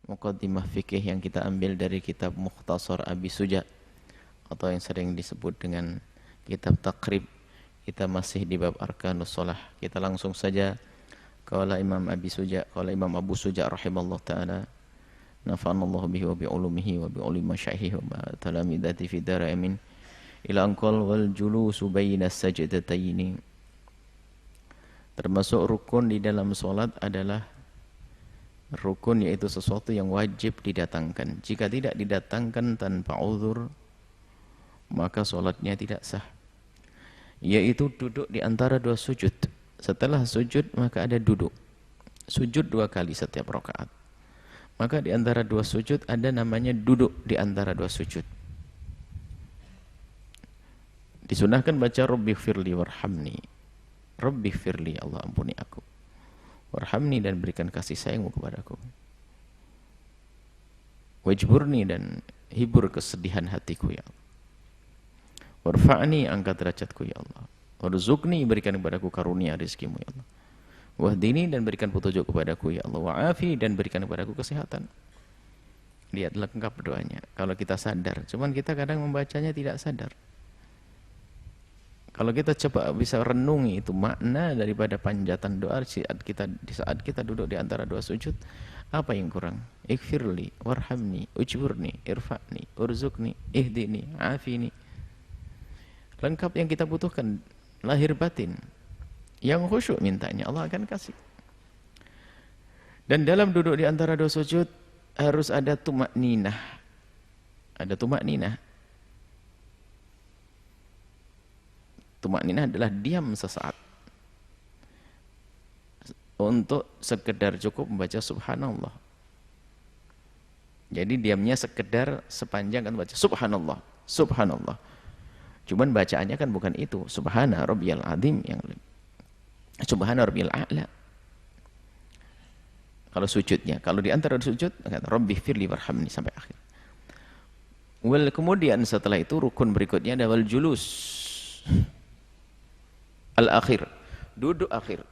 muqaddimah fikih yang kita ambil dari kitab Mukhtasar Abi Suja atau yang sering disebut dengan kitab Taqrib. Kita masih di bab Arkanus Shalah. Kita langsung saja qala Imam Abi Suja, qala Imam Abu Suja rahimallahu taala, nafa'anallahu bihi wa bi ulumihi wa bi ulumi masyayikhi wa talamidati fi dar amin. Ila anqal wal julusu baina sajdataini. Termasuk rukun di dalam solat adalah rukun, yaitu sesuatu yang wajib didatangkan. Jika tidak didatangkan tanpa uzur, maka solatnya tidak sah. Yaitu duduk di antara dua sujud. Setelah sujud maka ada duduk. Sujud 2 kali setiap rakaat. Maka di antara dua sujud ada namanya duduk di antara dua sujud. Disunahkan baca Rabbighfirli warhamni. Rabbighfirli, Allah ampuni aku. Warhamni, dan berikan kasih sayangmu kepadaku. Wajburni, dan hibur kesedihan hatiku ya Allah. Warfa'ni, angkat derajatku ya Allah. Warzuqni, berikan kepadaku karunia rizkimu ya Allah. Wahdini, dan berikan petunjuk kepadaku ya Allah. Wa'afi, dan berikan kepadaku kesehatan. Lihat lengkap doanya kalau kita sadar. Cuman kita kadang membacanya tidak sadar. Kalau kita coba bisa renungi itu makna daripada panjatan doa di saat kita duduk di antara dua sujud, apa yang kurang? Ighfirli, warhamni, ujburni, irfa'ni, urzuqni, ihdini, afini. Lengkap yang kita butuhkan, lahir batin. Yang khusyuk mintanya, Allah akan kasih. Dan dalam duduk di antara dua sujud harus ada tumakninah. Ada tumakninah. Tumakninah adalah diam sesaat. Untuk sekedar cukup membaca subhanallah. Jadi diamnya sekedar sepanjang kan baca subhanallah, subhanallah. Cuman bacaannya kan bukan itu. Subhana rabbiyal azim, yang subhana rabbiyal a'la. Kalau sujudnya, kalau di antara sujud kata Rabbighfirli warhamni sampai akhir. Kemudian setelah itu rukun berikutnya ada wal julus. Al-akhir, duduk akhir.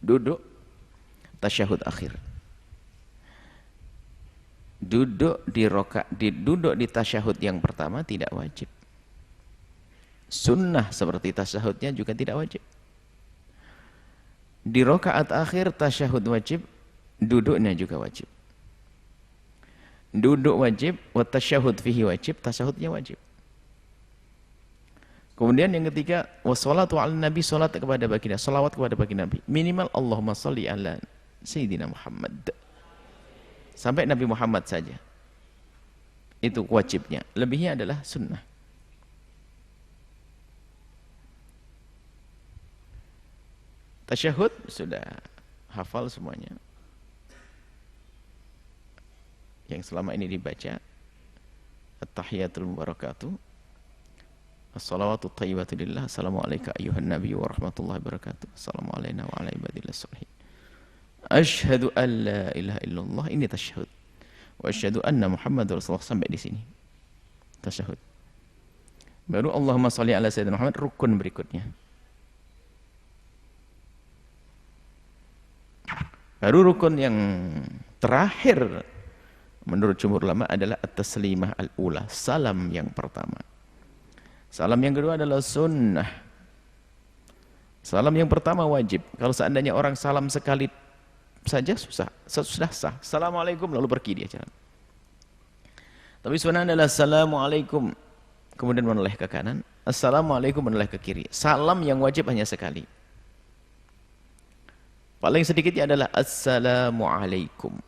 Duduk tasyahud akhir. Duduk di tasyahud yang pertama tidak wajib. Sunnah seperti tasyahudnya juga tidak wajib. Di rakaat akhir tasyahud wajib, duduknya juga wajib. Duduk wajib, wa tasyahud fihi wajib, tasyahudnya wajib. Kemudian yang ketiga, wassalatu ala nabi, salat kepada baginda, salawat kepada baginda Nabi. Minimal Allahumma salli ala Sayyidina Muhammad. Sampai Nabi Muhammad saja. Itu wajibnya. Lebihnya adalah sunnah. Tasyahud sudah hafal semuanya. Yang selama ini dibaca. At-tahiyatul mubarakatuh. As-salawatu tayyibatu lillah. Assalamualaikum ayuhan nabi wa rahmatullahi wabarakatuh. Assalamualaikum wa ala ibadillah salihin. Asyhadu an la ilaha illallah, ini tasyahud. Wa asyhadu anna Muhammadar Rasulullah, sampai di sini. Tasyahud. Baru Allahumma shalli ala sayyidina Muhammad, rukun berikutnya. Baru rukun yang terakhir menurut jumhur ulama adalah at-taslimah al-ula, salam yang pertama. Salam yang kedua adalah sunnah. Salam yang pertama wajib. Kalau seandainya orang salam sekali saja sudah sah. Assalamualaikum lalu pergi dia jalan. Tapi sunnah adalah assalamualaikum kemudian menoleh ke kanan, assalamualaikum menoleh ke kiri. Salam yang wajib hanya sekali. Paling sedikitnya adalah assalamualaikum.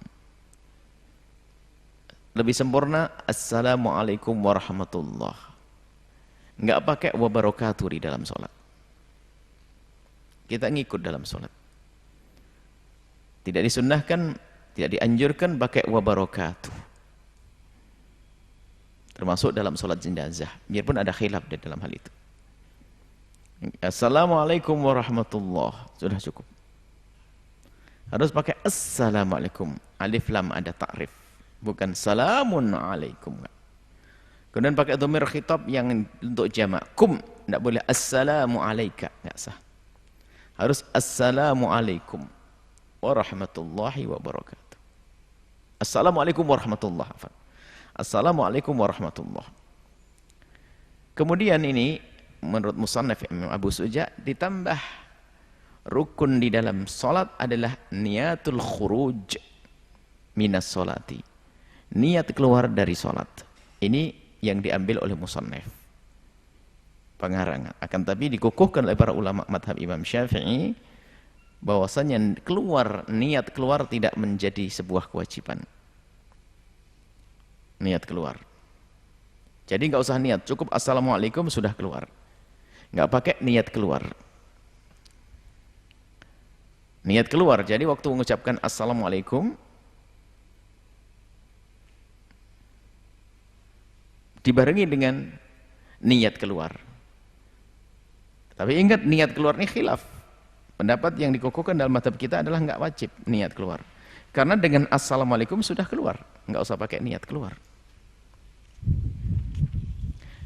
Lebih sempurna assalamualaikum warahmatullah. Enggak pakai wabarakatuh di dalam sholat. Kita ngikut dalam sholat. Tidak disunnahkan, tidak dianjurkan pakai wabarakatuh. Termasuk dalam sholat jenazah. Biarpun ada khilaf di dalam hal itu. Assalamualaikum warahmatullah. Sudah cukup. Harus pakai assalamualaikum. Alif lam ada ta'rif. Bukan salamun alaikum. Kemudian pakai dhamir khitab yang untuk jamak. Kum. Tidak boleh assalamu alaika. Tidak sah. Harus assalamu alaikum warahmatullahi wabarakatuh. Assalamualaikum warahmatullahi wabarakatuh. Assalamualaikum warahmatullahi. Kemudian ini menurut musannaf Imam Abu Suja ditambah rukun di dalam salat adalah niatul khuruj minas salati. Niat keluar dari salat. Ini yang diambil oleh musannaf. Pengarang. Akan tapi dikukuhkan oleh para ulama madhab Imam Syafi'i bahwasanya niat keluar tidak menjadi sebuah kewajiban. Niat keluar. Jadi nggak usah niat, cukup assalamualaikum sudah keluar. Nggak pakai niat keluar. Niat keluar, jadi waktu mengucapkan assalamualaikum dibarengi dengan niat keluar. Tapi ingat, niat keluar ini khilaf. Pendapat yang dikukuhkan dalam mazhab kita adalah nggak wajib niat keluar. Karena dengan assalamualaikum sudah keluar, nggak usah pakai niat keluar.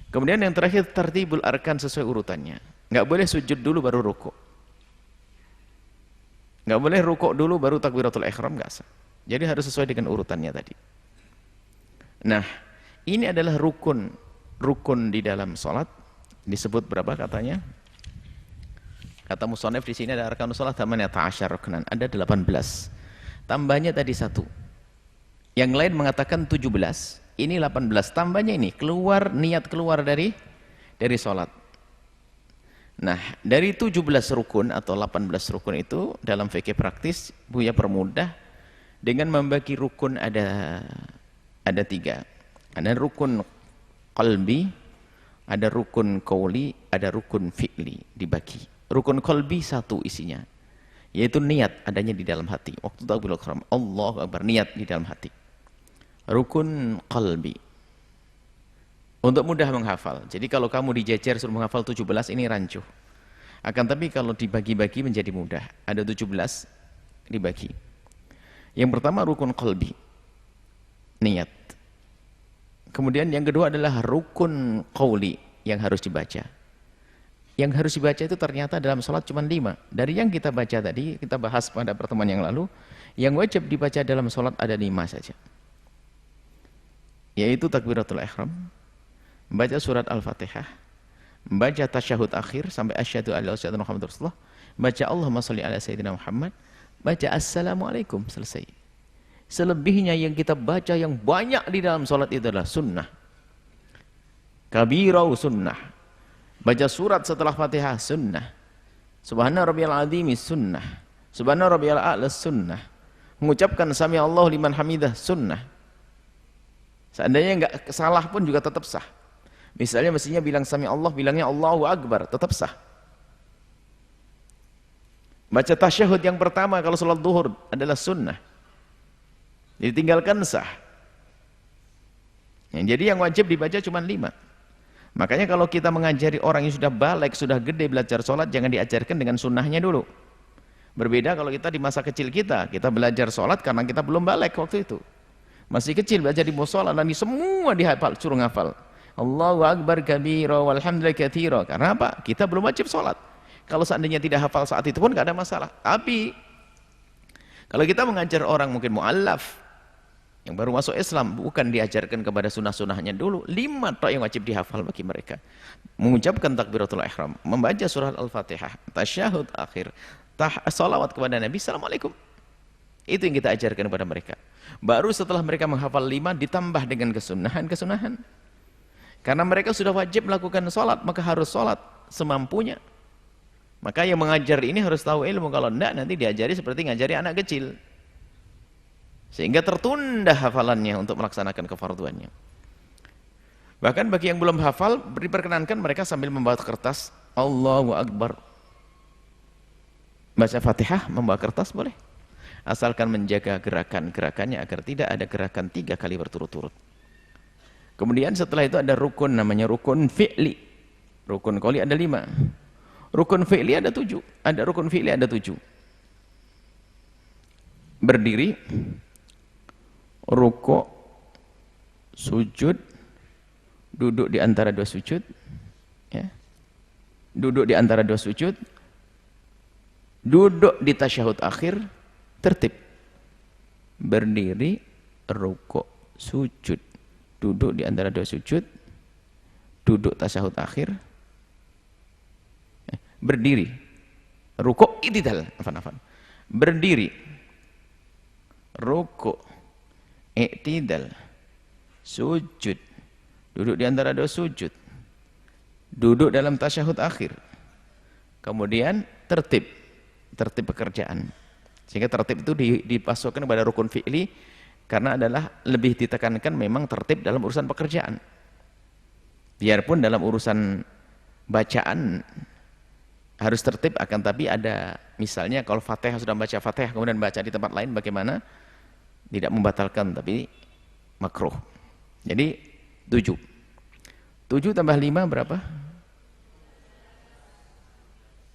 Kemudian yang terakhir tartibul arkan sesuai urutannya. Nggak boleh sujud dulu baru rukuk. Nggak boleh rukuk dulu baru takbiratul ihram, nggak sah. Jadi harus sesuai dengan urutannya tadi. Nah, ini adalah rukun di dalam sholat. Disebut berapa katanya? Kata musannaf di sini ada arkanus sholat thamaniyata asyar ruknan, ada 18. Tambahnya tadi 1. Yang lain mengatakan 17. Ini 18, tambahnya ini niat keluar dari sholat. Nah, dari 17 rukun atau 18 rukun itu dalam fikih praktis Buya permudah dengan membagi rukun ada 3. Ada rukun qalbi, ada rukun qauli, ada rukun fi'li, dibagi. Rukun qalbi 1 isinya, yaitu niat adanya di dalam hati. Waktu takbiratul ihram, Allahu Akbar, niat di dalam hati. Rukun qalbi untuk mudah menghafal. Jadi kalau kamu dijejer suruh menghafal 17 ini rancuh. Akan tapi kalau dibagi-bagi menjadi mudah. Ada 17 dibagi. Yang pertama rukun qalbi, niat. Kemudian yang kedua adalah rukun qauli yang harus dibaca. Yang harus dibaca itu ternyata dalam sholat cuma 5. Dari yang kita baca tadi, kita bahas pada pertemuan yang lalu, yang wajib dibaca dalam sholat ada 5 saja. Yaitu takbiratul ihram, membaca surat Al-Fatihah, membaca tasyahud akhir sampai asyhadu alla ilaha illallah Muhammadur Rasulullah, baca Allahumma shalli ala sayyidina Muhammad, baca assalamualaikum, selesai. Selebihnya yang kita baca yang banyak di dalam salat itu adalah sunnah. Kabirau sunnah. Baca surat setelah Fatihah sunnah. Subhana rabbiyal azimi sunnah. Subhana rabbiyal a'la sunnah. Mengucapkan sami Allahu liman hamidah sunnah. Seandainya enggak salah pun juga tetap sah. Misalnya mestinya bilang sami Allah, bilangnya Allahu Akbar, tetap sah. Baca tasyahud yang pertama kalau salat zuhur adalah sunnah. Ditinggalkan sah. Jadi yang wajib dibaca cuma 5. Makanya kalau kita mengajari orang yang sudah balik, sudah gede belajar sholat, jangan diajarkan dengan sunnahnya dulu. Berbeda kalau kita di masa kecil kita belajar sholat karena kita belum balik waktu itu. Masih kecil belajar di musola, nanti semua dihafal, suruh ngafal. Allahu Akbar kabira walhamdulillah katsira. Karena apa? Kita belum wajib sholat. Kalau seandainya tidak hafal saat itu pun nggak ada masalah. Tapi kalau kita mengajar orang mungkin mu'allaf yang baru masuk Islam, bukan diajarkan kepada sunnah-sunnahnya dulu. 5 tok yang wajib dihafal bagi mereka. Mengucapkan takbiratul ihram, membaca surah Al-Fatihah, tasyahud akhir, salawat kepada Nabi, assalamualaikum. Itu yang kita ajarkan kepada mereka. Baru setelah mereka menghafal 5 ditambah dengan kesunahan. Karena mereka sudah wajib melakukan sholat, maka harus sholat semampunya. Maka yang mengajar ini harus tahu ilmu. Kalau enggak nanti diajari seperti ngajari anak kecil. Sehingga tertunda hafalannya untuk melaksanakan kefarduannya. Bahkan bagi yang belum hafal, diperkenankan mereka sambil membawa kertas, Allahu Akbar. Baca Fatihah, membawa kertas boleh. Asalkan menjaga gerakan-gerakannya agar tidak ada gerakan 3 kali berturut-turut. Kemudian setelah itu ada rukun, namanya rukun fi'li. Rukun qauli ada 5. Rukun fi'li ada 7. Ada rukun fi'li ada 7. Berdiri, rukuk, sujud, duduk di antara 2 sujud, ya. Duduk di antara 2 sujud, duduk di tasyahud akhir, tertib. Berdiri, rukuk, sujud, duduk di antara dua sujud, duduk tasyahud akhir, berdiri, rukuk, i'tidal, berdiri, rukuk, i'tidal, sujud, duduk di antara dua sujud, duduk dalam tasyahud akhir, kemudian tertib pekerjaan. Sehingga tertib itu dipasukkan kepada rukun fi'li karena adalah lebih ditekankan memang tertib dalam urusan pekerjaan. Biarpun dalam urusan bacaan harus tertib, akan tapi ada misalnya kalau Fatihah sudah baca Fatihah kemudian baca di tempat lain bagaimana? Tidak membatalkan tapi makruh. Jadi 7. 7 tambah 5 berapa?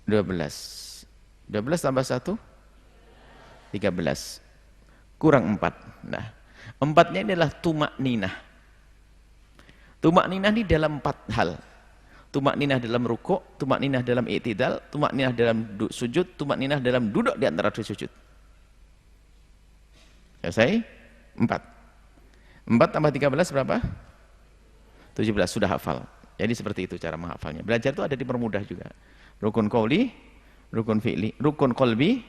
12. 12 tambah 1? 13. Kurang 4. Nah, 4-nya ini adalah tumakninah. Tumakninah ini dalam 4 hal. Tumakninah dalam rukuk, tumakninah dalam i'tidal, tumakninah dalam sujud, tumakninah dalam duduk di antara dua sujud. Selesai? 4. 4 tambah 13 berapa? 17. Sudah hafal. Jadi seperti itu cara menghafalnya. Belajar itu ada dipermudah juga. Rukun qauli, rukun fi'li, rukun qalbi,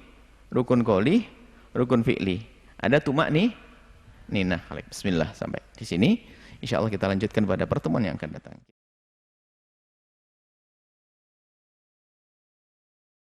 rukun qauli, rukun fi'li. Ada tumakninah. Bismillah, sampai di sini. Insyaallah kita lanjutkan pada pertemuan yang akan datang.